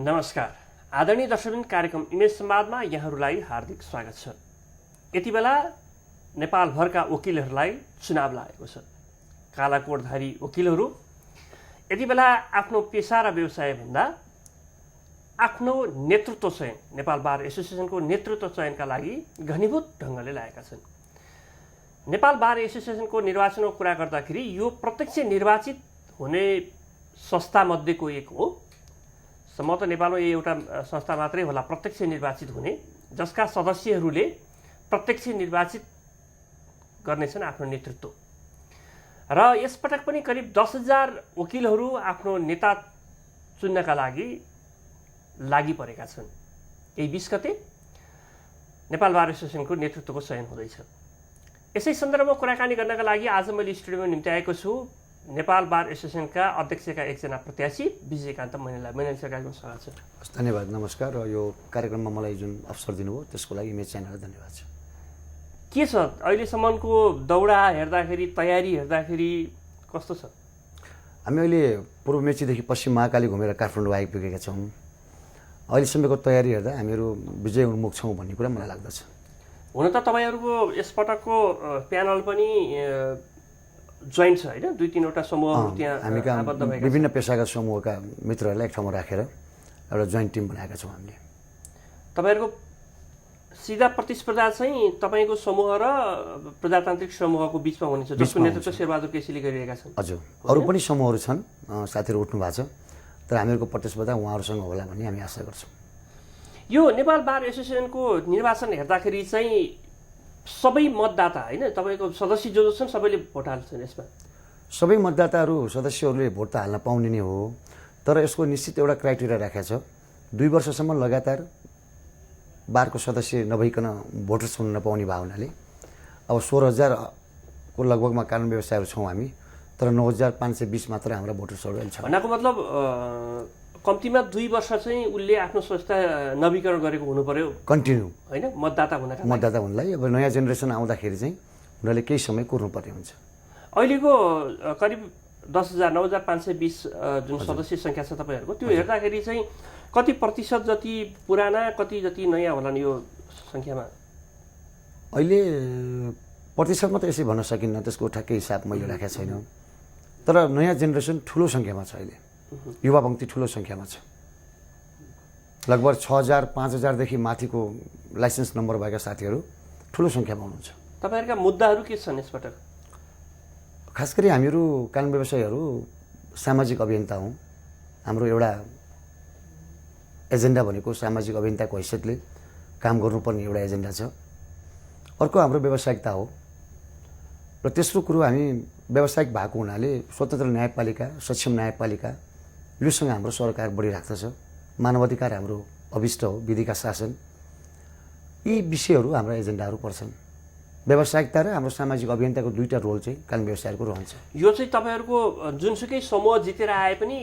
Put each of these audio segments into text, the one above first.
नमस्कार आदरणीय दर्शकवृन्द, कार्यक्रम इमेज संवादमा यहाँहरूलाई हार्दिक स्वागत छ। यति बेला नेपालभरका वकिलहरूलाई चुनाव लागेको छ। कालाकोटधारी वकिलहरू यति बेला आफ्नो पेशा र व्यवसायभन्दा आफ्नो नेतृत्व चयन, नेपाल बार एसोसिएसनको नेतृत्व चयनका लागि घनीभूत ढङ्गले लागेका छन्। नेपाल बार एसोसिएसनको निर्वाचनको कुरा गर्दाखेरि यो प्रत्यक्ष निर्वाचित हुने संस्थामध्येको एक हो। सम्भवतः नेपालमा यो एउटा संस्था मात्रै होला प्रत्यक्ष निर्वाचित हुने, जसका सदस्यहरूले प्रत्यक्ष निर्वाचित गर्नेछन् आफ्नो नेतृत्व। र यसपटक पनि करिब 10,000 वकिलहरू आफ्नो नेता चुन्नका लागि परेका छन्। यही 20 गते नेपाल बार एसोसिएसनको नेतृत्वको चयन हुँदैछ। यसै सन्दर्भमा कुराकानी गर्नका लागि आज मैले स्टुडियोमा निम्ति आएको छु नेपाल बार एसोसिएसनका अध्यक्षका एकजना प्रत्याशी विजयकान्त मैनालीलाई। मैनाली सर, कार्यक्रममा स्वागत छ। धन्यवाद, नमस्कार। र यो कार्यक्रममा मलाई जुन अवसर दिनुभयो त्यसको लागि इमेज च्यानललाई धन्यवाद छ। के छ अहिलेसम्मको दौडा हेर्दाखेरि, तयारी हेर्दाखेरि कस्तो छ? हामी अहिले पूर्व मेचीदेखि पश्चिम महाकाली घुमेर काठमाडौँ आइपुगेका छौँ। अहिलेसम्मको तयारी हेर्दा हामीहरू विजय उन्मुख छौँ भन्ने कुरा मलाई लाग्दछ। हुन त तपाईँहरूको यसपटकको प्यानल पनि जोइन्ट छ होइन? 2-3वटा समूहहरू त्यहाँ हामी आबद्ध भएका विभिन्न पेसाका समूहका मित्रहरूलाई एक ठाउँमा राखेर एउटा जोइन्ट टिम बनाएका छौँ हामीले। तपाईँहरूको सिधा प्रतिस्पर्धा चाहिँ तपाईँको समूह र प्रजातान्त्रिक समूहको बिचमा हुनेछ, जसको नेतृत्व शेरबहादुर केसीले गरिरहेका छन्। हजुर, अरू पनि समूहहरू छन्, साथीहरू उठ्नु भएको छ, तर हामीहरूको प्रतिस्पर्धा उहाँहरूसँग होला भन्ने हामी आशा गर्छौँ। यो नेपाल बार एसोसिएसनको निर्वाचन हेर्दाखेरि चाहिँ सबै मतदाता होइन, तपाईँको सदस्य जो छन् सबैले भोट हाल्छन्। यसमा सबै मतदाताहरू सदस्यहरूले भोट त हाल्न पाउने नै हो, तर यसको निश्चित एउटा क्राइटेरिया राखेको छ। 2 वर्षसम्म लगातार बारको सदस्य नभइकन भोटर्स हुन नपाउने भावनाले अब 16,000 को लगभगमा कानुन व्यवसायहरू छौँ हामी, तर 9,520 मात्र हाम्रा भोटर्सहरू छ। भन्नाको मतलब कम्तीमा 2 वर्ष चाहिँ उसले आफ्नो संस्था नवीकरण गरेको हुनु पर्यो, कन्टिन्यू होइन, मतदाता हुनलाई। अब नयाँ जेनेरेसन आउँदाखेरि चाहिँ उनीहरूले केही समय कुर्नुपर्ने हुन्छ। अहिलेको करिब 10,000 9,520 जुन सदस्य सङ्ख्या छ तपाईँहरूको, त्यो हेर्दाखेरि चाहिँ कति प्रतिशत जति पुराना, कति जति नयाँ होलान् यो सङ्ख्यामा? अहिले प्रतिशतमा त यसै भन्न सकिन्न, त्यसको ठ्याक्कै हिसाब मैले राखेको छैन, तर नयाँ जेनेरेसन ठुलो सङ्ख्यामा छ। अहिले युवा पङ्क्ति ठुलो सङ्ख्यामा छ। लगभग 6,000 5,000देखि माथिको लाइसेन्स नम्बर भएका साथीहरू ठुलो सङ्ख्यामा हुनुहुन्छ। तपाईँहरूका मुद्दाहरू के छन् यसपटक? खास गरी हामीहरू कानुन व्यवसायीहरू सामाजिक अभियन्ता हौँ। हाम्रो एउटा एजेन्डा भनेको सामाजिक अभियन्ताको हैसियतले काम गर्नुपर्ने एउटा एजेन्डा छ। अर्को हाम्रो व्यावसायिकता हो, र तेस्रो कुरो हामी व्यावसायिक भएको हुनाले स्वतन्त्र न्यायपालिका, सक्षम न्यायपालिका योसँग हाम्रो सरकार बढिराख्दछ। मानवाधिकार हाम्रो अभिष्ट हो, विधिका शासन, यी विषयहरू हाम्रा एजेन्डाहरू पर्छन्। व्यावसायिकता र हाम्रो सामाजिक अभियन्ताको 2टा रोल चाहिँ कानुन व्यवसायको रहन्छ। यो चाहिँ तपाईँहरूको जुनसुकै समूह जितेर आए पनि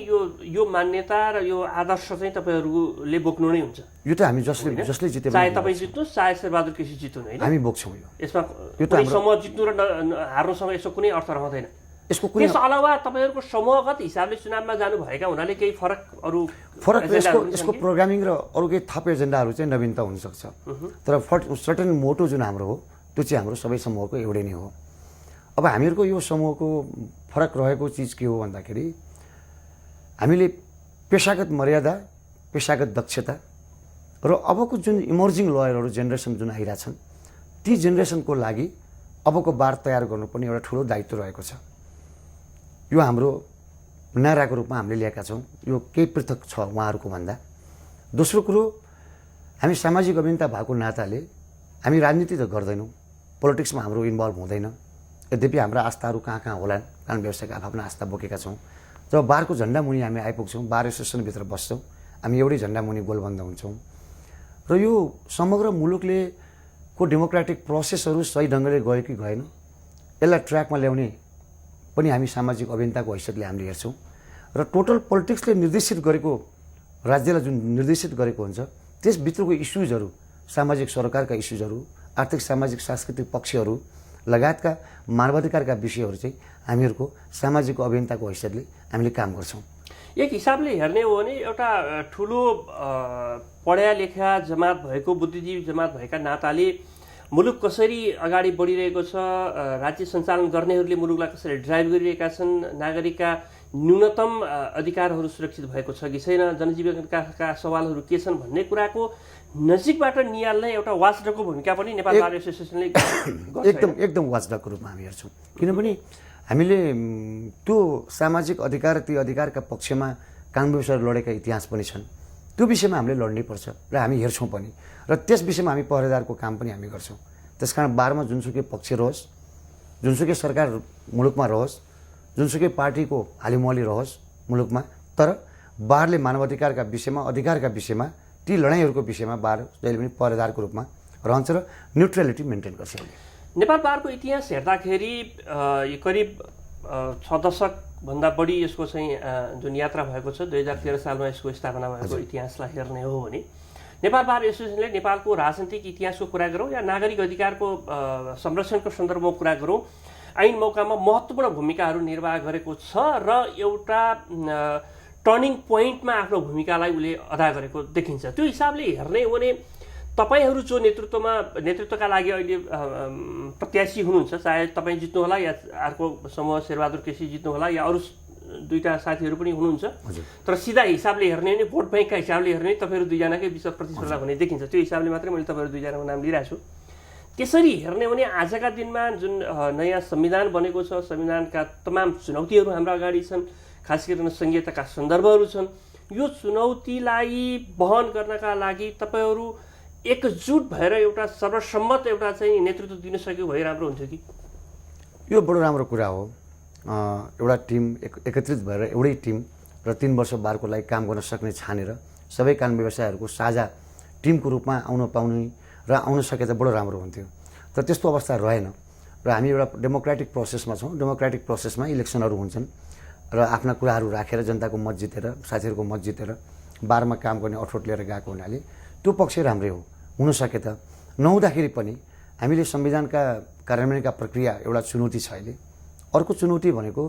यो मान्यता र यो आदर्श चाहिँ तपाईँहरूले बोक्नु नै हुन्छ। यो त हामी जसले जिते, चाहे तपाईँ जित्नुहोस् चाहे शेरबहादुर केसी जित्नु, होइन, हामी बोक्छौँ। यसमा यो त समूह जित्नु र हार्नुसँग यसको कुनै अर्थ रहँदैन। त्यस अलावा तपाईँहरूको समूहगत हिसाबले चुनावमा जानुभएका हुनाले केही यसको प्रोग्रामिङ र अरू केही थप एजेन्डाहरू चाहिँ नवीनता हुनसक्छ, तर सर्टेन मोटो जुन हाम्रो हो त्यो चाहिँ हाम्रो सबै समूहको एउटै नै हो। अब हामीहरूको यो समूहको फरक रहेको चिज के हो भन्दाखेरि हामीले पेसागत मर्यादा, पेसागत दक्षता र अबको जुन इमर्जिङ लयरहरू जेनेरेसन जुन आइरहेछन् ती जेनेरेसनको लागि अबको बार तयार गर्नुपर्ने एउटा ठुलो दायित्व रहेको छ। यो हाम्रो नाराको रूपमा हामीले ल्याएका छौँ। यो केही पृथक छ उहाँहरूको भन्दा। दोस्रो कुरो, हामी सामाजिक अभियन्ता भएको नाताले हामी राजनीति त गर्दैनौँ, पोलिटिक्समा हाम्रो इन्भल्भ हुँदैन। यद्यपि हाम्रा आस्थाहरू कहाँ कहाँ होलान्, कानुन व्यवसायका आफ्ना आस्था बोकेका छौँ। जब बारको झन्डा मुनि हामी आइपुग्छौँ, बार एसोसिएसनभित्र बस्छौँ, हामी एउटै झन्डा मुनि गोलबन्द हुन्छौँ। र यो समग्र मुलुकले को डेमोक्रेटिक प्रोसेसहरू सही ढङ्गले गयो कि गएन, यसलाई ट्र्याकमा ल्याउने पनि हामी सामाजिक अभियन्ताको हैसियतले हामीले हेर्छौँ। र टोटल पोलिटिक्सले निर्देशित गरेको, राज्यलाई जुन निर्देशित गरेको हुन्छ त्यसभित्रको इस्युजहरू, सामाजिक सरकारका इस्युजहरू, आर्थिक सामाजिक सांस्कृतिक पक्षहरू लगायतका मानवाधिकारका विषयहरू चाहिँ हामीहरूको सामाजिक अभियन्ताको हैसियतले हामीले काम गर्छौँ। एक हिसाबले हेर्ने हो भने एउटा ठुलो पढ्या लेखा जमात भएको बुद्धिजीवी जमात भएका नाताले मुलुक कसरी अगाडि बढिरहेको छ, राज्य सञ्चालन गर्नेहरूले मुलुकलाई कसरी ड्राइभ गरिरहेका छन्, नागरिकका न्यूनतम अधिकारहरू सुरक्षित भएको छ कि छैन, जनजीवनका सवालहरू के छन् भन्ने कुराको नजिकबाट निहाल्ने एउटा वाचडगको भूमिका पनि नेपाल बार एसोसिएसनले एकदम वाचडगको रूपमा हामी हेर्छौँ। किनभने हामीले त्यो सामाजिक अधिकार, ती अधिकारका पक्षमा कानुन व्यवस्था लडेका इतिहास पनि छन्। त्यो विषयमा हामीले लड्नै पर्छ र हामी हेर्छौँ पनि, र त्यस विषयमा हामी पहरेदारको काम पनि हामी गर्छौँ। त्यसकारण बारमा जुनसुकै पक्ष रहोस्, जुनसुकै सरकार मुलुकमा रहोस्, जुनसुकै पार्टीको हालिमहली रहोस् मुलुकमा, तर बारले मानवाधिकारका विषयमा, अधिकारका विषयमा, ती लडाइँहरूको विषयमा बार जहिले पनि पहरेदारको रूपमा रहन्छ र न्युट्रलिटी मेन्टेन गर्छ। नेपाल बारको इतिहास हेर्दाखेरि करिब 6 दशकभन्दा बढी यसको चाहिँ जुन यात्रा भएको छ, 2013 सालमा यसको स्थापना भएको इतिहासलाई हेर्ने हो भने नेपाल बार एसोसिएसनले नेपालको राजनीतिक इतिहासको कुरा गरौँ या नागरिक अधिकारको संरक्षणको सन्दर्भमा कुरा गरौँ, ऐन मौकामा महत्त्वपूर्ण भूमिकाहरू निर्वाह गरेको छ र एउटा टर्निङ पोइन्टमा आफ्नो भूमिकालाई उसले अदा गरेको देखिन्छ। त्यो हिसाबले हेर्ने हो भने तपाईहरू जो नेतृत्वका लागि अहिले प्रत्याशी हुनुहुन्छ, चाहे तपाईँ जित्नु होला या अर्को समूह शेरबहादुर केसी जित्नु होला या अरू दुईटा साथीहरू पनि हुनुहुन्छ, तर सिधा हिसाबले हेर्ने भने भोट ब्याङ्कका हिसाबले हेर्ने तपाईँहरू दुईजनाकै बिच प्रतिस्पर्धा हुने देखिन्छ। त्यो हिसाबले मात्रै मैले तपाईँहरू दुईजनाको नाम लिइरहेको छु। त्यसरी हेर्ने हो भने आजका दिनमा जुन नयाँ संविधान बनेको छ, संविधानका तमाम चुनौतीहरू हाम्रो अगाडि छन्, खास गरेर संहिताका सन्दर्भहरू छन्। यो चुनौतीलाई वहन गर्नका लागि तपाईँहरू एकजुट भएर एउटा सर्वसम्मत एउटा चाहिँ नेतृत्व दिन सक्यो भए राम्रो हुन्थ्यो कि? यो बडो राम्रो कुरा हो। एउटा टिम एकत्रित भएर एउटै टिम र 3 वर्ष बारको लागि काम गर्न सक्ने छानेर सबै कानुन व्यवसायहरूको साझा टिमको रूपमा आउन पाउने र आउन सके त बडो राम्रो हुन्थ्यो। तर त्यस्तो अवस्था रहेन र हामी एउटा डेमोक्रेटिक प्रोसेसमा छौँ। डेमोक्रेटिक प्रोसेसमा इलेक्सनहरू हुन्छन् र आफ्ना कुराहरू राखेर जनताको मत जितेर, साथीहरूको मत जितेर बारमा काम गर्ने अठोट लिएर गएको हुनाले त्यो पक्ष राम्रै हो। हुन सके त नहुँदाखेरि पनि हामीले संविधानका कार्यान्वयनका प्रक्रिया एउटा चुनौती छ अहिले। अर्को चुनौती भनेको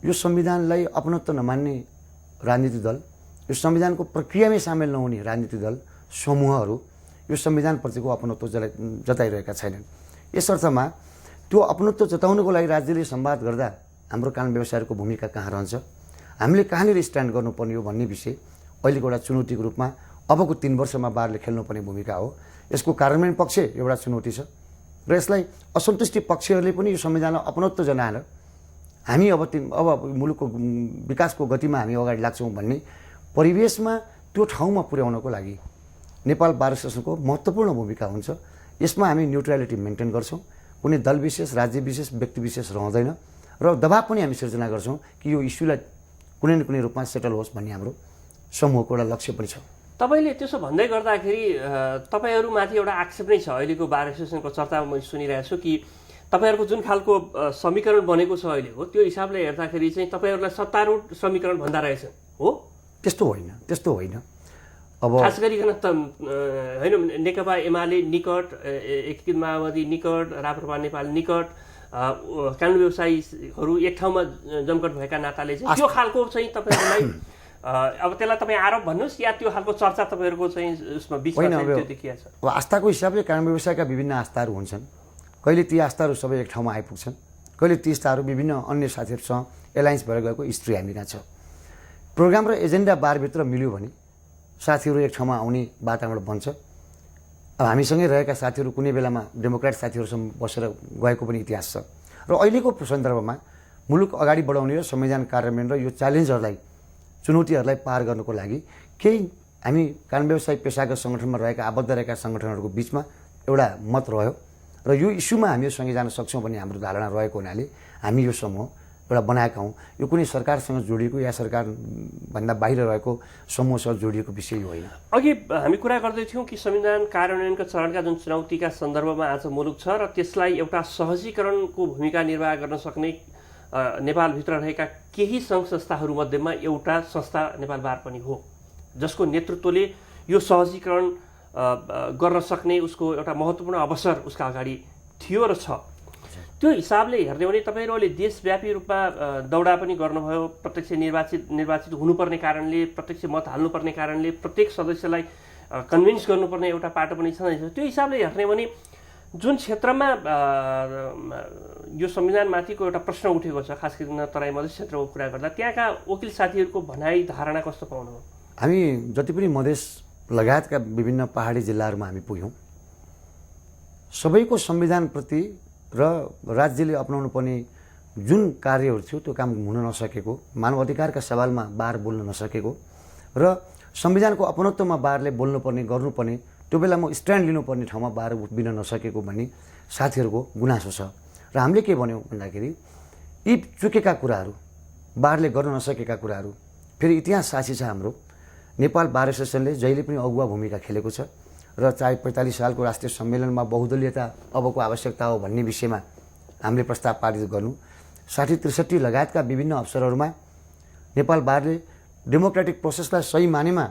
यो संविधानलाई अपनत्व नमान्ने राजनीतिक दल, यो संविधानको प्रक्रियामै सामेल नहुने राजनीतिक दल समूहहरू यो संविधानप्रतिको अपनत्व जताइरहेका छैनन्। यस अर्थमा त्यो अपनत्व जताउनको लागि राज्यले संवाद गर्दा हाम्रो कानुन व्यवसायहरूको भूमिका कहाँ रहन्छ, हामीले कहाँनिर स्ट्यान्ड गर्नुपर्ने हो भन्ने विषय अहिलेको एउटा चुनौतीको रूपमा अबको 3 वर्षमा बारले खेल्नुपर्ने भूमिका हो। यसको कार्यान्वयन पक्ष एउटा चुनौती छ र यसलाई असन्तुष्टि पक्षहरूले पनि यो संविधानलाई अपनत्व जनाएर हामी अब मुलुकको विकासको गतिमा हामी अगाडि लाग्छौँ भन्ने परिवेशमा त्यो ठाउँमा पुर्याउनको लागि नेपाल बार एसोसिएसनको महत्त्वपूर्ण भूमिका हुन्छ। यसमा हामी न्युट्रलिटी मेन्टेन गर्छौँ। कुनै दल विशेष, राज्य विशेष, व्यक्ति विशेष रहँदैन र दबाब पनि हामी सिर्जना गर्छौँ कि यो इस्युलाई कुनै न कुनै रूपमा सेटल होस् भन्ने हाम्रो समूहको एउटा लक्ष्य पनि छ। तपाईँले त्यसो भन्दै गर्दाखेरि तपाईँहरूमाथि एउटा आक्षेप नै छ। अहिलेको बार एसोसिएसनको चर्चा मैले सुनिरहेको छु कि तपाईँहरूको जुन खालको समीकरण बनेको छ अहिलेको, त्यो हिसाबले हेर्दाखेरि चाहिँ तपाईँहरूलाई सत्तारूढ समीकरण भन्दा रहेछन् हो? त्यस्तो होइन। अब खास गरिकन होइन, नेकपा एमाले निकट, एकीकृत माओवादी निकट, राप्रपा नेपाल निकट, कानुन व्यवसायीहरू एक ठाउँमा जमघट भएका नाताले चाहिँ त्यो खालको चाहिँ तपाईँहरूलाई अब त्यसलाई तपाईँ आरोप भन्नुहोस् या त्यो खालको चर्चा तपाईँहरूको चाहिँ उसमा बिचमा त्यो देखिया छ? अब आस्थाको हिसाबले कानुन व्यवसायका विभिन्न आस्थाहरू हुन्छन्। कहिले ती आस्थाहरू सबै एक ठाउँमा आइपुग्छन्, कहिले ती आस्थाहरू विभिन्न अन्य साथीहरूसँग एलायन्स भएर गएको हिस्ट्री हामीमा छ। प्रोग्राम र एजेन्डा बारभित्र मिल्यो भने साथीहरू एक ठाउँमा आउने वातावरण बन्छ। अब हामीसँगै रहेका साथीहरू कुनै बेलामा डेमोक्रेट साथीहरूसँग बसेर गएको पनि इतिहास छ र अहिलेको सन्दर्भमा मुलुक अगाडि बढाउने र संविधान कार्यान्वयन र यो च्यालेन्जहरूलाई, चुनौतीहरूलाई पार गर्नको लागि केही हामी कानुन व्यवसाय पेसागत सङ्गठनमा रहेका, आबद्ध रहेका सङ्गठनहरूको बिचमा एउटा मत रह्यो र यो इस्युमा हामी सँगै जान सक्छौँ भन्ने हाम्रो धारणा रहेको हुनाले हामी यो समूह एउटा बनाएका हौँ। यो कुनै सरकारसँग जोडिएको या सरकारभन्दा बाहिर रहेको समूहसँग जोडिएको विषय होइन। अघि हामी कुरा गर्दैथ्यौँ कि संविधान कार्यान्वयनका चरणका जुन चुनौतीका सन्दर्भमा आज मुलुक छ र त्यसलाई एउटा सहजीकरणको भूमिका निर्वाह गर्न सक्ने नेपालभित्र रहेका केही सङ्घ संस्थाहरूमध्येमा एउटा संस्था नेपाल बार पनि हो, जसको नेतृत्वले यो सहजीकरण गर्न सक्ने उसको एउटा महत्त्वपूर्ण अवसर उसका अगाडि थियो र छ। त्यो हिसाबले हेर्ने भने तपाईँहरूले देशव्यापी रूपमा दौडा पनि गर्नुभयो, प्रत्यक्ष निर्वाचित हुनुपर्ने कारणले, प्रत्यक्ष मत हाल्नुपर्ने कारणले प्रत्येक सदस्यलाई कन्भिन्स गर्नुपर्ने एउटा पाटो पनि छँदैछ। त्यो हिसाबले हेर्ने भने जुन क्षेत्रमा यो संविधानमाथिको एउटा प्रश्न उठेको छ, खास गरी तराई मधेस क्षेत्रको कुरा गर्दा त्यहाँका वकिल साथीहरूको भनाइ धारणा कस्तो पाउनुभयो? हामी जति पनि मधेस लगायतका विभिन्न पहाडी जिल्लाहरूमा हामी पुग्यौँ, सबैको संविधानप्रति र राज्यले अपनाउनु पर्ने जुन कार्यहरू थियो त्यो काम हुन नसकेको, मानव अधिकारका सवालमा बार बोल्न नसकेको र संविधानको अपनत्वमा बारले बोल्नुपर्ने गर्नुपर्ने त्यो बेला म स्ट्यान्ड लिनुपर्ने ठाउँमा बार उभिन नसकेको भन्ने साथीहरूको गुनासो छ। र हामीले के भन्यौँ भन्दाखेरि यी चुकेका कुराहरू, बारले गर्न नसकेका कुराहरू, फेरि इतिहास साक्षी छ हाम्रो, नेपाल बार एसोसिएसनले जहिले पनि अगुवा भूमिका खेलेको छ र चाहे 45 सालको राष्ट्रिय सम्मेलनमा बहुदलीयता अबको आवश्यकता हो भन्ने विषयमा हामीले प्रस्ताव पारित गर्नु, 60-63 लगायतका विभिन्न अवसरहरूमा नेपाल बारले डेमोक्रेटिक प्रोसेसलाई सही मानेमा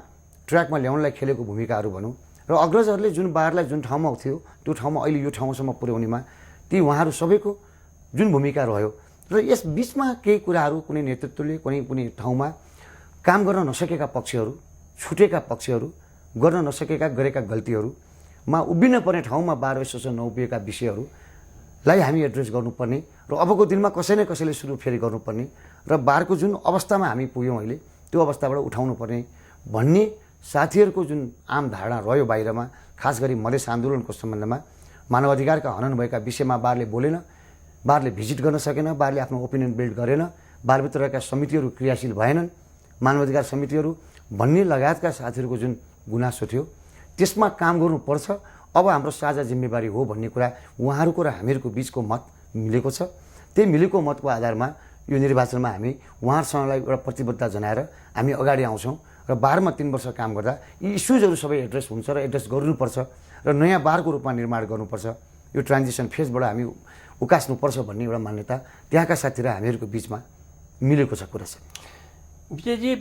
ट्र्याकमा ल्याउनलाई खेलेको भूमिकाहरू भनौँ र अग्रजहरूले जुन बारलाई जुन ठाउँमा थियो त्यो ठाउँमा अहिले यो ठाउँसम्म पुर्याउनेमा ती उहाँहरू सबैको जुन भूमिका रह्यो। र यस बिचमा केही कुराहरू कुनै नेतृत्वले कुनै ठाउँमा काम गर्न नसकेका पक्षहरू, छुटेका पक्षहरू, गर्न नसकेका गरेका गल्तीहरूमा उभिन पर्ने ठाउँमा बार एसोसिएसन नउभिएका विषयहरूलाई हामी एड्रेस गर्नुपर्ने र अबको दिनमा कसै न कसैले सुरु फेरि गर्नुपर्ने र बारको जुन अवस्थामा हामी पुग्यौँ अहिले त्यो अवस्थाबाट उठाउनु पर्ने भन्ने साथीहरूको जुन आम धारणा रह्यो बाहिरमा, खास गरी मधेस आन्दोलनको सम्बन्धमा मानव अधिकारका हनन भएका विषयमा बारले बोलेन, बारले भिजिट गर्न सकेन, बारले आफ्नो ओपिनियन बिल्ड गरेन, बारभित्र रहेका समितिहरू क्रियाशील भएनन्, मानवाधिकार समितिहरू भन्ने लगायतका साथीहरूको जुन गुनासो थियो त्यसमा काम गर्नुपर्छ। अब हाम्रो साझा जिम्मेवारी हो भन्ने कुरा उहाँहरूको र हामीहरूको बिचको मत मिलेको छ। त्यही मिलेको मतको आधारमा यो निर्वाचनमा हामी उहाँहरूसँगलाई एउटा प्रतिबद्धता जनाएर हामी अगाडि आउँछौँ र बारमा 3 वर्ष काम गर्दा यी इस्युजहरू सबै एड्रेस हुन्छ र एड्रेस गर्नुपर्छ र नयाँ बारको रूपमा निर्माण गर्नुपर्छ। यो ट्रान्जिसन फेजबाट हामी उकास्नुपर्छ भन्ने एउटा मान्यता त्यहाँका साथी र हामीहरूको बिचमा मिलेको छ कुरा छ। विजयजी,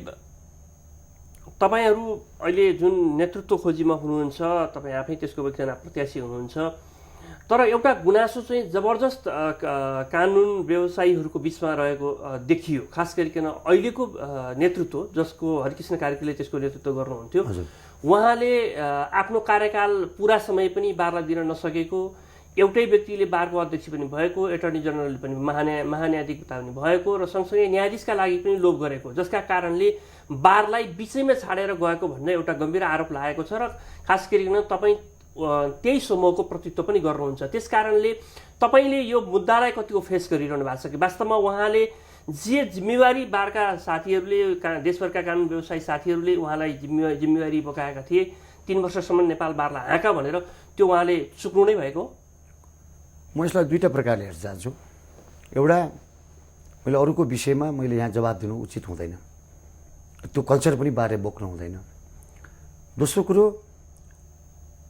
तपाईहरू अहिले जुन नेतृत्व खोजीमा हुनुहुन्छ, तपाईँ आफै त्यसको एकजना प्रत्याशी हुनुहुन्छ, तर एउटा गुनासो चाहिँ जबरजस्त कानुन व्यवसायीहरूको बिचमा रहेको देखियो। खास गरिकन अहिलेको नेतृत्व जसको हरिकृष्ण कार्कीले त्यसको नेतृत्व गर्नुहुन्थ्यो, उहाँले आफ्नो कार्यकाल पुरा समय पनि बारलाई दिन नसकेको, एउटै व्यक्तिले बारको अध्यक्ष पनि भएको, एटर्नी जनरल पनि महान्यायाधिकता पनि भएको र सँगसँगै न्यायाधीशका लागि पनि लोभ गरेको, जसका कारणले बारलाई बिचैमा छाडेर गएको भन्ने एउटा गम्भीर आरोप लागेको छ। र खास गरिकन तपाईँ त्यही समूहको प्रतित्व पनि गर्नुहुन्छ। त्यस कारणले तपाईँले यो मुद्दालाई कतिको फेस गरिरहनु भएको छ कि वास्तवमा उहाँले जे जिम्मेवारी बारका साथीहरूले, देशभरका कानुन व्यवसायी साथीहरूले उहाँलाई जिम्मेवारी बोकाएका थिए, 3 वर्षसम्म नेपाल बारलाई हाँका भनेर, त्यो उहाँले चुक्नु नै भएको? म यसलाई दुईटा प्रकारले हेर्न चाहन्छु। एउटा, मैले अरूको विषयमा मैले यहाँ जवाब दिनु उचित हुँदैन, त्यो कल्चर पनि बारे बोक्नु हुँदैन। दोस्रो कुरो,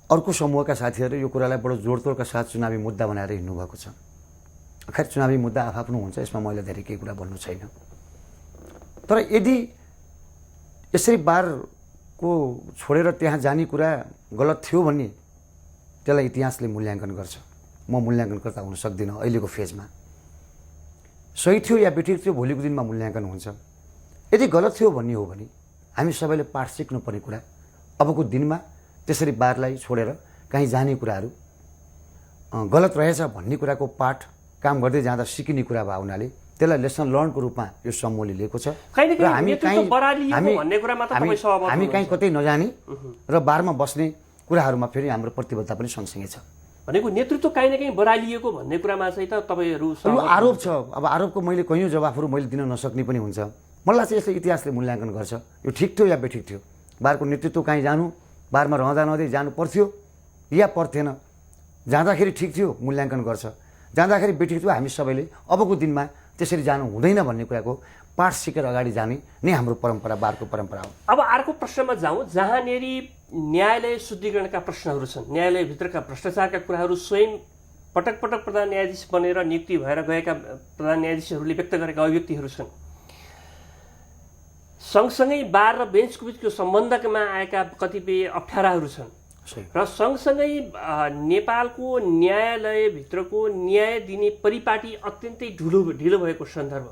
अर्को समूहका साथीहरूले यो कुरालाई बडो जोडतोडका साथ चुनावी मुद्दा बनाएर हिँड्नुभएको छ। आखिर चुनावी मुद्दा आफ्नो हुन्छ, यसमा मैले धेरै केही कुरा भन्नु छैन। तर यदि यसरी बारको छोडेर त्यहाँ जाने कुरा गलत थियो भन्ने त्यसलाई इतिहासले मूल्याङ्कन गर्छ। म मूल्याङ्कनकर्ता हुन सक्दिनँ अहिलेको फेजमा। सही थियो या बेठिक थियो भोलिको दिनमा मूल्याङ्कन हुन्छ। यदि गलत थियो भन्ने हो भने हामी सबैले पाठ सिक्नुपर्ने कुरा, अबको दिनमा त्यसरी बारलाई छोडेर कहीँ जाने कुराहरू गलत रहेछ भन्ने कुराको पाठ काम गर्दै जाँदा सिकिने कुरा भए हुनाले त्यसलाई लेसन लर्नको रूपमा यो समूहले लिएको छ। र हामी कहीँ कतै नजाने र बारमा बस्ने कुराहरूमा फेरि हाम्रो प्रतिबद्धता पनि सँगसँगै छ। भनेको नेतृत्व काहीँ न काहीँ बरालिएको भन्ने कुरामा चाहिँ त तपाईँहरू आरोप छ। अब आरोपको मैले कैयौँ जवाफहरू मैले दिन नसक्ने पनि हुन्छ। मलाई चाहिँ यसले इतिहासले मूल्याङ्कन गर्छ, यो ठिक थियो या बेठिक थियो, बारको नेतृत्व कहीँ जानु, बारमा रहँदा नहुँदै जानु पर्थ्यो या पर्थेन, जाँदाखेरि ठिक थियो मूल्याङ्कन गर्छ, जाँदाखेरि बेठिक थियो, हामी सबैले अबको दिनमा त्यसरी जानु हुँदैन भन्ने कुराको पाठ सिकेर अगाडि जाने नै हाम्रो परम्परा, बारको परम्परा हो। अब अर्को प्रश्नमा जाउँ, जहाँनेरि न्यायालय शुद्धिकरणका प्रश्नहरू छन्, न्यायालयभित्रका भ्रष्टाचारका कुराहरू स्वयं पटक पटक प्रधान न्यायाधीश बनेर नियुक्ति भएर गएका प्रधान न्यायाधीशहरूले व्यक्त गरेका अभिव्यक्तिहरू छन्। सँगसँगै बार र बेन्चको बिचको सम्बन्धमा आएका कतिपय अप्ठ्याराहरू छन्। र सँगसँगै नेपालको न्यायालयभित्रको न्याय दिने परिपाटी अत्यन्तै ढिलो भएको सन्दर्भ,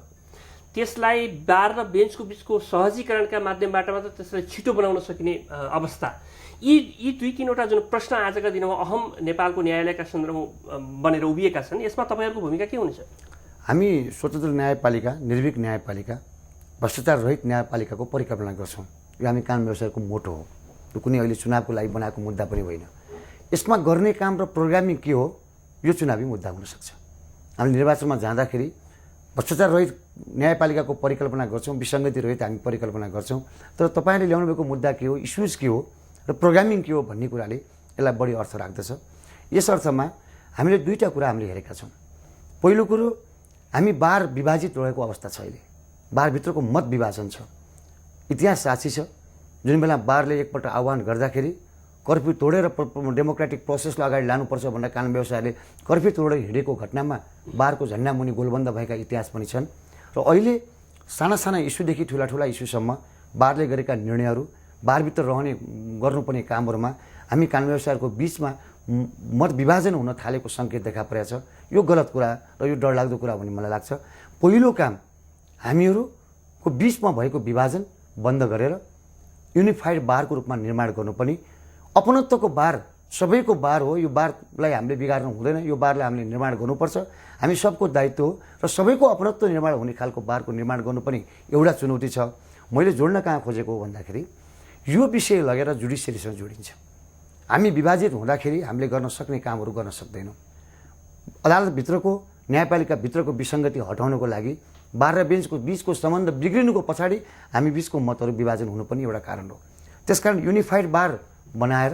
त्यसलाई बार र बेन्चको बिचको सहजीकरणका माध्यमबाट मात्र त्यसलाई छिटो बनाउन सकिने अवस्था, यी दुई तीनवटा जुन प्रश्न आजका दिनमा अहम नेपालको न्यायालयका सन्दर्भमा बनेर उभिएका छन्, यसमा तपाईँहरूको भूमिका के हुनेछ? हामी स्वतन्त्र न्यायपालिका, निर्भीक न्यायपालिका, भ्रष्टाचार रहित न्यायपालिकाको परिकल्पना गर्छौँ। यो हामी कानुन व्यवसायको मोटो हो। यो कुनै अहिले चुनावको लागि बनाएको मुद्दा पनि होइन। यसमा गर्ने काम र प्रोग्रामिङ के हो, यो चुनावी मुद्दा हुनसक्छ। हामी निर्वाचनमा जाँदाखेरि भ्रष्टाचार रहित न्यायपालिकाको परिकल्पना गर्छौँ, विसङ्गति रहित हामी परिकल्पना गर्छौँ। तर तपाईँले ल्याउनु भएको मुद्दा के हो, इस्युज के हो र प्रोग्रामिङ के हो भन्ने कुराले यसलाई बढी अर्थ राख्दछ। यस अर्थमा हामीले दुईवटा कुरा हामीले हेरेका छौँ। पहिलो कुरो, हामी बार विभाजित रहेको अवस्था छ। अहिले बारभित्रको मत विभाजन छ। इतिहास साक्षी छ। जुन बेला बारले एकपल्ट आह्वान गर्दाखेरि कर्फ्यू तोडेर डेमोक्रेटिक प्रोसेसलाई अगाडि लानुपर्छ भनेर कानुन व्यवसायले कर्फ्यू तोडेर हिँडेको घटनामा बारको झन्डामुनि गोलबन्द भएका इतिहास पनि छन्। र अहिले साना साना इस्युदेखि ठुला ठुला इस्युसम्म बारले गरेका निर्णयहरू, बारभित्र गर्नुपर्ने कामहरूमा हामी कानुन व्यवसायको बिचमा मत विभाजन हुन थालेको सङ्केत देखा परेको छ। यो गलत कुरा र यो डरलाग्दो कुरा भन्ने मलाई लाग्छ। पहिलो काम हामीहरूको बिचमा भएको विभाजन बन्द गरेर युनिफाइड बारको रूपमा निर्माण गर्नुपर्ने। अपनत्वको बार सबैको बार हो। यो बारलाई हामीले बिगार्नु हुँदैन। यो बारलाई हामीले निर्माण गर्नुपर्छ। हामी सबको दायित्व हो र सबैको अपनत्व निर्माण हुने खालको बारको निर्माण गर्नुपर्ने एउटा चुनौती छ। मैले जोड्न कहाँ खोजेको हो भन्दाखेरि यो विषय लगेर जुडिसियरीसँग जोडिन्छ। हामी विभाजित हुँदाखेरि हामीले गर्न सक्ने कामहरू गर्न सक्दैनौँ। अदालतभित्रको, न्यायपालिकाभित्रको विसङ्गति हटाउनको लागि बार र बेन्चको बिचको सम्बन्ध बिग्रिनुको पछाडि हामी बिचको मतहरू विभाजन हुनु पनि एउटा कारण हो। त्यसकारण युनिफाइड बार बनाएर,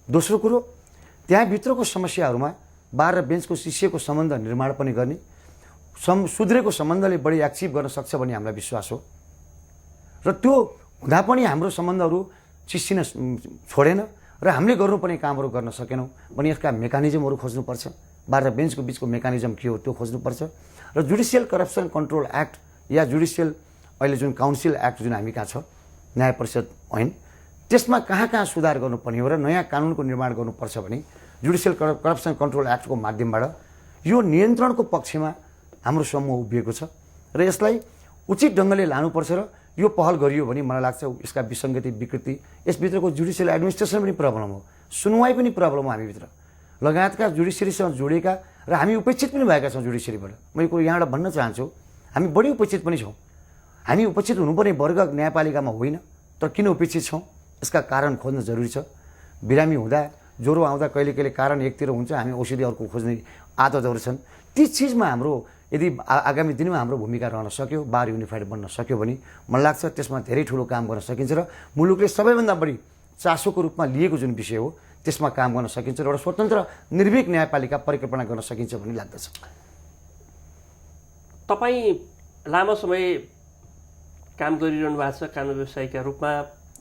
दोस्रो कुरो त्यहाँभित्रको समस्याहरूमा बार र बेन्चको शिष्यको सम्बन्ध निर्माण पनि गर्ने, सुध्रेको सम्बन्धले बढी एक्सिभ गर्न सक्छ भन्ने हामीलाई विश्वास हो। र त्यो हुँदा पनि हाम्रो सम्बन्धहरू चिस्सिन छोडेन र हामीले गर्नुपर्ने कामहरू गर्न सकेनौँ भने यसका मेकानिजमहरू खोज्नुपर्छ। बार र बेन्चको बिचको मेकानिजम के हो त्यो खोज्नुपर्छ। र जुडिसियल करप्सन कन्ट्रोल एक्ट या जुडिसियल अहिले जुन काउन्सिल एक्ट जुन हामी कहाँ छ, न्याय परिषद ऐन, त्यसमा कहाँ कहाँ सुधार गर्नुपर्ने हो र नयाँ कानुनको निर्माण गर्नुपर्छ भने जुडिसियल करप्सन कन्ट्रोल एक्टको माध्यमबाट यो नियन्त्रणको पक्षमा हाम्रो समूह उभिएको छ र यसलाई उचित ढङ्गले लानुपर्छ र यो पहल गरियो भने मलाई लाग्छ यसका विसङ्गति, विकृति, यसभित्रको जुडिसियल एडमिनिस्ट्रेसन पनि प्रब्लम हो, सुनवाई पनि प्रब्लम हो हामीभित्र, लगायतका जुडिसियरीसँग जोडिएका र हामी उपेक्षित पनि भएका छौँ जुडिसियरीबाट। म यो कुरो यहाँबाट भन्न चाहन्छु, हामी बढी उपेक्षित पनि छौँ। हामी उपेक्षित हुनुपर्ने वर्ग न्यायपालिकामा होइन, तर किन उपेक्षित छौँ यसका कारण खोज्न जरुरी छ। बिरामी हुँदा, ज्वरो आउँदा कहिले कहिले कारण एकतिर हुन्छ, हामी औषधि अर्को खोज्ने आदतहरू छन्। ती चिजमा हाम्रो यदि आगामी दिनमा हाम्रो भूमिका रहन सक्यो, बार युनिफाइड बन्न सक्यो भने मलाई लाग्छ त्यसमा धेरै ठुलो काम गर्न सकिन्छ र मुलुकले सबैभन्दा बढी चासोको रूपमा लिएको जुन विषय हो त्यसमा काम गर्न सकिन्छ र एउटा स्वतन्त्र निर्भीक न्यायपालिका परिकल्पना गर्न सकिन्छ भन्ने लाग्दछ। तपाईँ लामो समय काम गरिरहनु भएको छ कानुन व्यवसायीका रूपमा।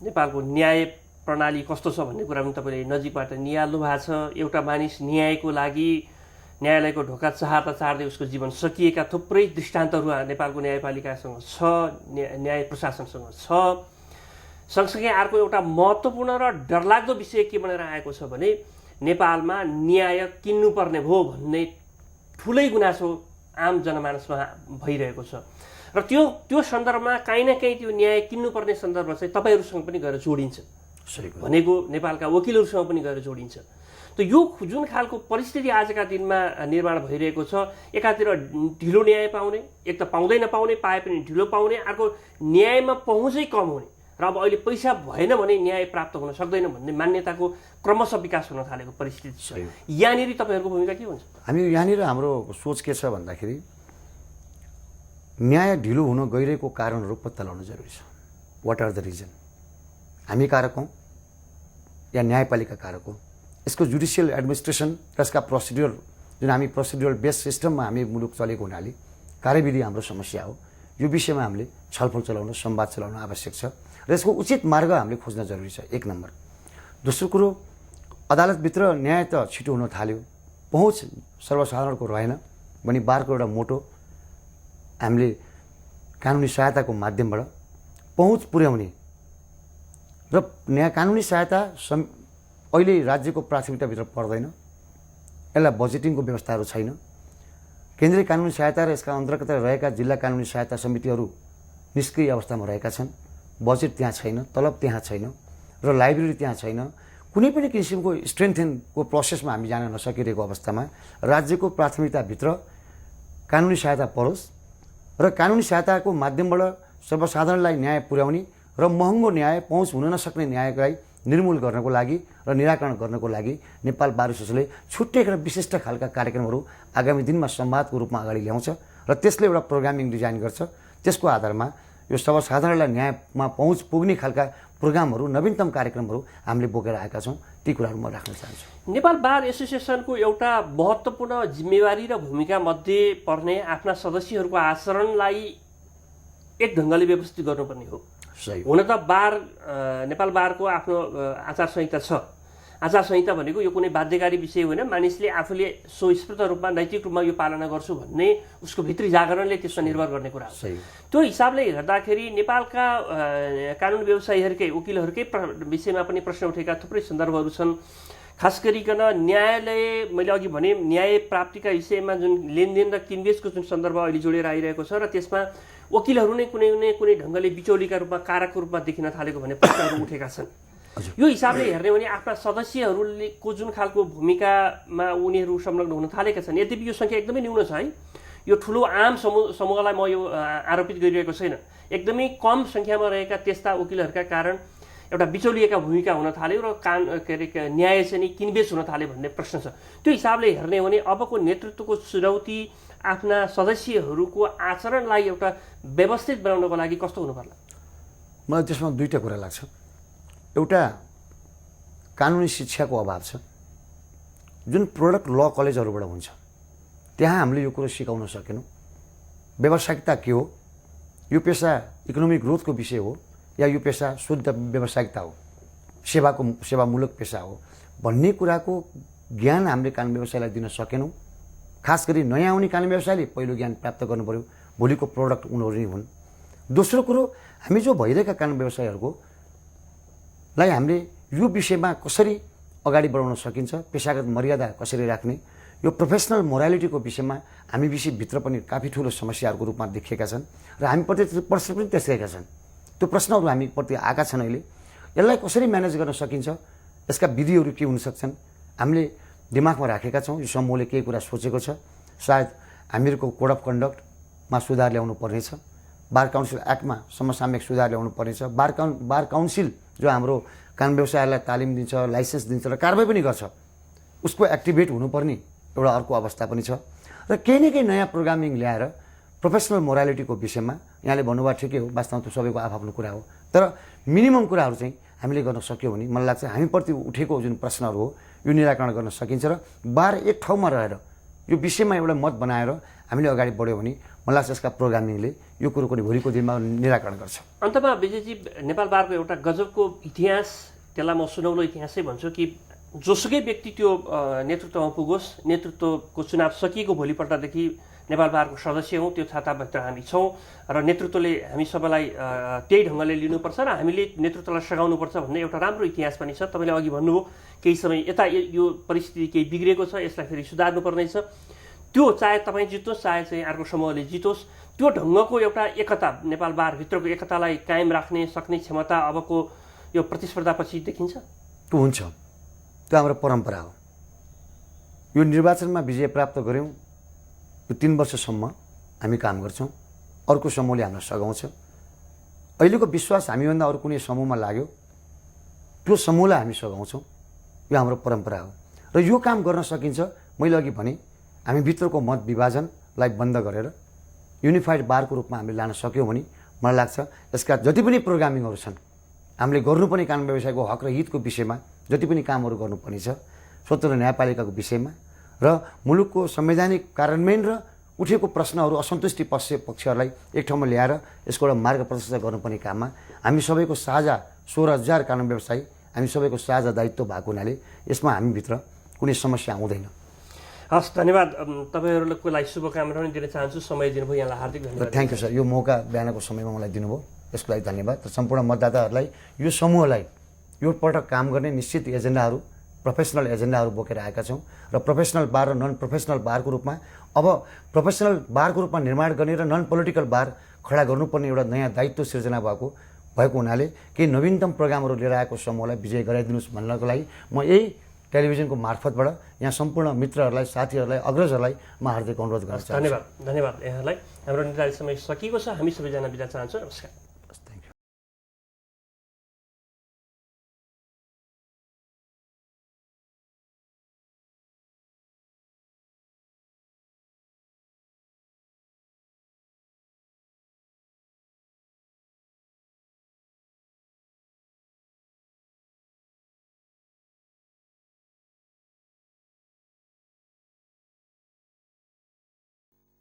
नेपालको न्याय प्रणाली कस्तो छ भन्ने कुरा पनि तपाईँले नजिकबाट निहाल्नु भएको छ। एउटा मानिस न्यायको लागि न्यायालयको ढोका चाहँदा चाहँदै उसको जीवन सकिएका थुप्रै दृष्टान्तहरू नेपालको न्यायपालिकासँग छ, न्याय प्रशासनसँग छ। सँगसँगै अर्को एउटा महत्त्वपूर्ण र डरलाग्दो विषय के बनेर आएको छ भने नेपालमा न्याय किन्नुपर्ने भयो भन्ने ठुलै गुनासो आम जनमानसमा भइरहेको छ र त्यो सन्दर्भमा काहीँ न काहीँ त्यो न्याय किन्नुपर्ने सन्दर्भ चाहिँ तपाईँहरूसँग पनि गएर जोडिन्छ, भनेको नेपालका वकिलहरूसँग पनि गएर जोडिन्छ। त यो जुन खालको परिस्थिति आजका दिनमा निर्माण भइरहेको छ, एकातिर ढिलो न्याय पाउने, एक त पाउँदै नपाउने, पाए पनि ढिलो पाउने, अर्को न्यायमा पहुँचै कम हुने र अब अहिले पैसा भएन भने न्याय प्राप्त हुन सक्दैन भन्ने मान्यताको क्रमशः विकास हुन थालेको परिस्थिति छ। यहाँनिर तपाईँहरूको भूमिका के हुन्छ? हामी यहाँनिर हाम्रो सोच के छ भन्दाखेरि न्याय ढिलो हुन गइरहेको कारणहरू पत्ता लगाउन जरुरी छ। What are the reason? हामी कारक हौँ या न्यायपालिका कारक हो? यसको जुडिसियल एडमिनिस्ट्रेसन र यसका प्रोसिड्युर जुन हामी प्रोसिड्युरल बेस्ड सिस्टममा हामी मुलुक चलेको हुनाले कार्यविधि हाम्रो समस्या हो। यो विषयमा हामीले छलफल चलाउन, संवाद चलाउन आवश्यक छ र यसको उचित मार्ग हामीले खोज्न जरुरी छ, एक नम्बर। दोस्रो कुरो, अदालतभित्र न्याय त छिटो हुन थाल्यो, पहुँच सर्वसाधारणको रहेन भने बारको एउटा मोटो हामीले कानुनी सहायताको माध्यमबाट पहुँच पुर्याउने र कानुनी सहायता अहिले राज्यको प्राथमिकताभित्र पर्दैन, यसलाई बजेटिङको व्यवस्थाहरू छैन। केन्द्रीय कानुनी सहायता र यसका अन्तर्गत रहेका जिल्ला कानुनी सहायता समितिहरू निष्क्रिय अवस्थामा रहेका छन्। बजेट त्यहाँ छैन, तलब त्यहाँ छैन र लाइब्रेरी त्यहाँ छैन। कुनै पनि किसिमको स्ट्रेन्थेनको प्रोसेसमा हामी जान नसकिरहेको अवस्थामा राज्यको प्राथमिकताभित्र कानुनी सहायता परोस् र कानुनी सहायताको माध्यमबाट सर्वसाधारणलाई न्याय पुर्याउने र महँगो न्याय, पहुँच हुन नसक्ने न्यायलाई निर्मूल गर्नको लागि र निराकरण गर्नको लागि नेपाल बार एसोसिएसनले छुट्टै र विशिष्ट खालका कार्यक्रमहरू आगामी दिनमा संवादको रूपमा अगाडि ल्याउँछ र त्यसले एउटा प्रोग्रामिङ डिजाइन गर्छ। त्यसको आधारमा यो सर्वसाधारणलाई न्यायमा पहुँच पुग्ने खालका प्रोग्रामहरू, नवीनतम कार्यक्रमहरू हामीले बोकेर आएका छौँ। ती कुराहरू म राख्न चाहन्छु। नेपाल बार एसोसिएसनको एउटा महत्त्वपूर्ण जिम्मेवारी र भूमिका मध्ये पर्ने आफ्ना सदस्यहरूको आचरणलाई एक ढङ्गले व्यवस्थित गर्नुपर्ने हो। हुन त नेपाल बारको आफ्नो आचार संहिता छ। आचार संहिता भनेको यो कुनै बाध्यकारी विषय होइन, मानिसले आफूले स्वस्फूर्त रूपमा नैतिक रूपमा यो पालना गर्छु भन्ने उसको भित्री जागरणले त्यसमा निर्भर गर्ने कुरा हो। त्यो हिसाबले हेर्दाखेरि नेपालका कानुन व्यवसायीहरूकै वकिलहरूकै विषयमा पनि प्रश्न उठेका थुप्रै सन्दर्भहरू छन्। खास गरिकन न्यायालय, मैले अघि भने न्याय प्राप्तिका विषयमा जुन लेनदेन र किनबेचको जुन सन्दर्भ अहिले जोडेर आइरहेको छ र त्यसमा वकिलहरू नै कुनै ढङ्गले बिचौलीका रूपमा, कारकको रूपमा देखिन थालेको भन्ने प्रश्नहरू उठेका छन्। यो हिसाबले हेर्ने भने आफ्ना सदस्यहरूको जुन खालको भूमिकामा उनीहरू संलग्न हुन थालेका छन्, यद्यपि यो सङ्ख्या एकदमै न्यून छ है। यो ठुलो आम समूहलाई म यो आरोपित गरिरहेको छैन। एकदमै कम सङ्ख्यामा रहेका त्यस्ता वकिलहरूका कारण एउटा बिचौलिएका भूमिका हुन थाल्यो र न्याय चाहिँ नि किनबेच हुन थाल्यो भन्ने प्रश्न छ। त्यो हिसाबले हेर्ने भने अबको नेतृत्वको चुनौती आफ्ना सदस्यहरूको आचरणलाई एउटा व्यवस्थित बनाउनको लागि कस्तो हुनु पर्ला? मलाई त्यसमा दुईवटा कुरा लाग्छ। एउटा कानुनी शिक्षाको अभाव छ, जुन प्रोडक्ट ल कलेजहरूबाट हुन्छ। त्यहाँ हामीले यो कुरो सिकाउन सकेनौँ। व्यावसायिकता के हो, यो पेसा इकोनोमिक ग्रोथको विषय हो या यो पेसा शुद्ध व्यावसायिकता हो, सेवामूलक पेसा हो भन्ने कुराको ज्ञान हामीले कानुन व्यवसायलाई दिन सकेनौँ। खास गरी नयाँ आउने कानुन व्यवसायले पहिलो ज्ञान प्राप्त गर्नु पर्यो, भोलिको प्रोडक्ट उनीहरू नै हुन्। दोस्रो कुरो, हामी जो भइरहेका कानुन व्यवसायहरूको लाई हामीले यो विषयमा कसरी अगाडि बढाउन सकिन्छ, पेसागत मर्यादा कसरी राख्ने, यो प्रोफेसनल मोरालिटीको विषयमा हामी भित्र पनि काफी ठुलो समस्याहरूको रूपमा देखिएका छन् र हामीप्रति प्रश्न पनि त्यसैका छन्। त्यो प्रश्नहरू हामीप्रति आएका छन्। अहिले यसलाई कसरी म्यानेज गर्न सकिन्छ, यसका विधिहरू के हुन सक्छन्, हामीले दिमागमा राखेका छौँ। यो समूहले केही कुरा सोचेको छ। सायद हामीहरूको कोड अफ कन्डक्टमा सुधार ल्याउनु पर्नेछ, बार काउन्सिल एक्टमा समसामयिक सुधार ल्याउनु पर्नेछ। बार काउन्सिल जो हाम्रो कानुन व्यवसायलाई तालिम दिन्छ, लाइसेन्स दिन्छ र कारबाही पनि गर्छ, उसको एक्टिभेट हुनुपर्ने एउटा अर्को अवस्था पनि छ। र केही न केही नयाँ प्रोग्रामिङ ल्याएर प्रोफेसनल मोरालिटीको विषयमा यहाँले भन्नुभयो ठिकै हो, वास्तवमा त्यो सबैको आफ्नो कुरा हो। तर मिनिमम कुराहरू चाहिँ हामीले गर्न सक्यौँ भने मलाई लाग्छ हामीप्रति उठेको जुन प्रश्नहरू हो यो निराकरण गर्न सकिन्छ र बार एक ठाउँमा रहेर यो विषयमा एउटा मत बनाएर हामीले अगाडि बढ्यौँ भने मलाई लाग्छ यसका प्रोग्रामिङले यो कुरोको भोलिको दिनमा निराकरण गर्छ। अन्तमा विजयजी, नेपाल बारको एउटा गजबको इतिहास, त्यसलाई म सुनौलो इतिहासै भन्छु कि जोसुकै व्यक्ति त्यो नेतृत्वमा पुगोस्, नेतृत्वको चुनाव सकिएको भोलिपल्टदेखि नेपाल बारको सदस्य हौँ, त्यो छाताभित्र हामी छौँ र नेतृत्वले हामी सबैलाई त्यही ढङ्गले लिनुपर्छ र हामीले नेतृत्वलाई सघाउनुपर्छ भन्ने एउटा राम्रो इतिहास पनि छ। तपाईँले अघि भन्नुभयो केही समय यता यो परिस्थिति केही बिग्रेको छ, यसलाई फेरि सुधार्नुपर्ने छ। त्यो चाहे तपाईँ जित्नुहोस्, चाहे चाहिँ अर्को समूहले जितोस्, त्यो ढङ्गको एउटा एकता, नेपाल बारभित्रको एकतालाई कायम राख्ने सक्ने क्षमता अबको यो प्रतिस्पर्धापछि देखिन्छ? त्यो हुन्छ, त्यो हाम्रो परम्परा हो। यो निर्वाचनमा विजय प्राप्त गऱ्यौँ, यो 3 वर्षसम्म हामी काम गर्छौँ, अर्को समूहले हामीलाई सघाउँछ। अहिलेको विश्वास हामीभन्दा अरू कुनै समूहमा लाग्यो, त्यो समूहलाई हामी सघाउँछौँ। यो हाम्रो परम्परा हो र यो काम गर्न सकिन्छ। मैले अघि भने हामी भित्रको मत विभाजनलाई बन्द गरेर युनिफाइड बारको रूपमा हामीले लान सक्यौँ भने मलाई लाग्छ यसका जति पनि प्रोग्रामिङहरू छन्, हामीले गर्नुपर्ने कानुन व्यवसायको हक र हितको विषयमा जति पनि कामहरू गर्नुपर्ने छ, स्वतन्त्र न्यायपालिकाको विषयमा र मुलुकको संवैधानिक कार्यान्वयन र उठेको प्रश्नहरू, असन्तुष्टि पक्षहरूलाई एक ठाउँमा ल्याएर यसको एउटा मार्ग प्रशस्त गर्नुपर्ने काममा हामी सबैको साझा 16,000 कानुन व्यवसायी, हामी सबैको साझा दायित्व भएको हुनाले यसमा हामीभित्र कुनै समस्या आउँदैन। हस्, धन्यवाद। तपाईँहरूको लागि शुभकामना पनि दिन चाहन्छु। समय दिनुभयो, यहाँलाई हार्दिक धन्यवाद। Thank you sir. यो मौका बिहानको समयमा मलाई दिनुभयो, यसको लागि धन्यवाद। र सम्पूर्ण मतदाताहरूलाई, यो समूहलाई यो पटक काम गर्ने निश्चित एजेन्डाहरू प्रोफेसनल एजेन्डाहरू बोकेर आएका छौँ र प्रोफेसनल बार र नन प्रोफेसनल बारको रूपमा अब प्रोफेसनल बारको रूपमा निर्माण गर्ने र नन पोलिटिकल बार खडा गर्नुपर्ने एउटा नयाँ दायित्व सिर्जना भएको हुनाले केही नवीनतम प्रोग्रामहरू लिएर आएको समूहलाई विजय गराइदिनुहोस् भन्नको लागि म यही टेलिभिजनको मार्फतबाट यहाँ सम्पूर्ण मित्रहरूलाई, साथीहरूलाई, अग्रजहरूलाई म हार्दिक अनुरोध गर्न चाहन्छु। धन्यवाद यहाँलाई। हाम्रो निर्धारित समय सकिएको छ। हामी सबैजना बिदा चाहन्छौँ। नमस्कार।